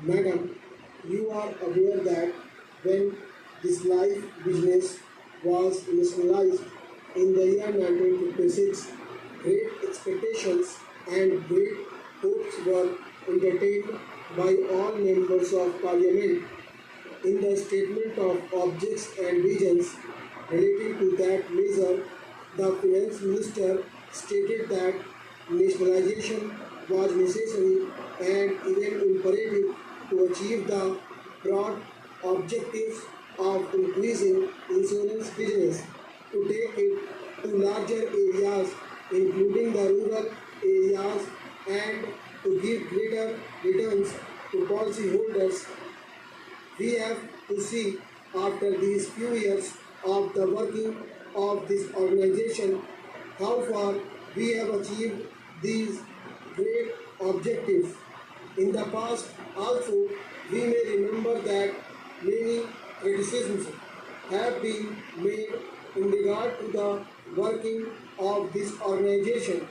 Madam, you are aware that when this life business was nationalized in the year 1956, great expectations and great hopes were entertained by all members of parliament. In the statement of objects and visions relating to that measure, the finance minister stated that nationalization was necessary and even imperative to achieve the broad objectives of increasing insurance business, to take it to larger areas, including the rural areas, and to give greater returns to policyholders. We have to see after these few years of the working of this organization how far we have achieved these great objectives. In the past also we may remember that many criticisms have been made in regard to the working of this organization.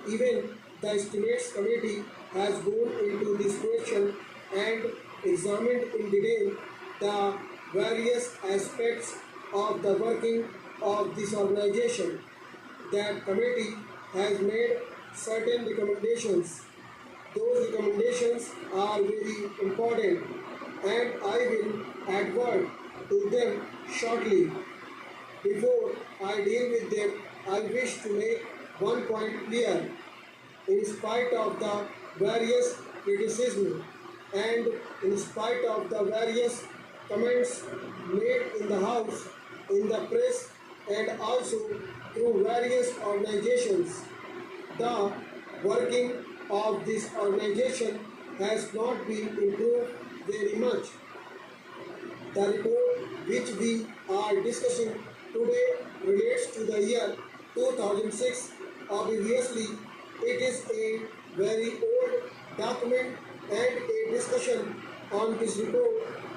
Even the estimates committee has gone into this question and examined in detail the various aspects of the working of this organization. That committee has made certain recommendations. Those recommendations are very important and I will advert to them shortly. Before I deal with them, I wish to make one point clear. In spite of the various criticism and in spite of the various comments made in the House, in the press, and also through various organizations, the working of this organization has not been improved very much. The report which we are discussing today relates to the year 2006. Obviously, it is a very old document and a discussion on this report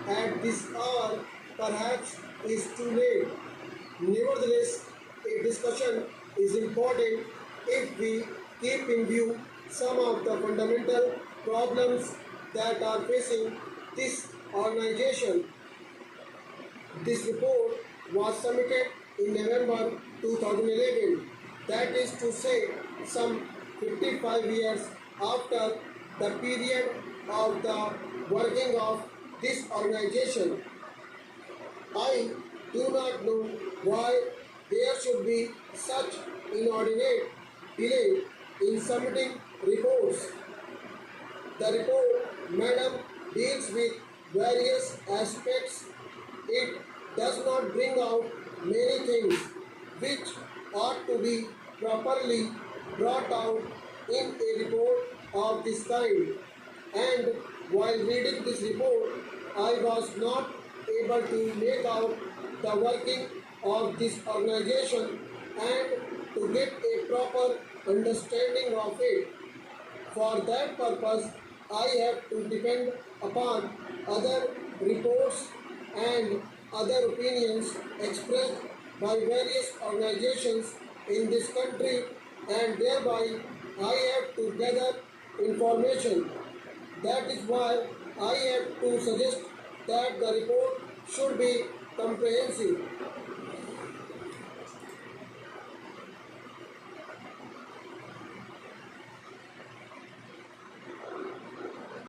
at this hour perhaps is too late. Nevertheless, a discussion is important if we keep in view some of the fundamental problems that are facing this organization. This report was submitted in November 2011, that is to say, some 55 years after the period of the working of this organization. I do not know why there should be such inordinate delay in submitting reports. The report, madam, deals with various aspects. It does not bring out many things which ought to be properly brought out in a report of this kind. And while reading this report, I was not able to make out the working of this organization and to get a proper understanding of it. For that purpose, I have to depend upon other reports and other opinions expressed by various organizations in this country, and thereby I have to gather information. That is why I have to suggest that the report should be comprehensive.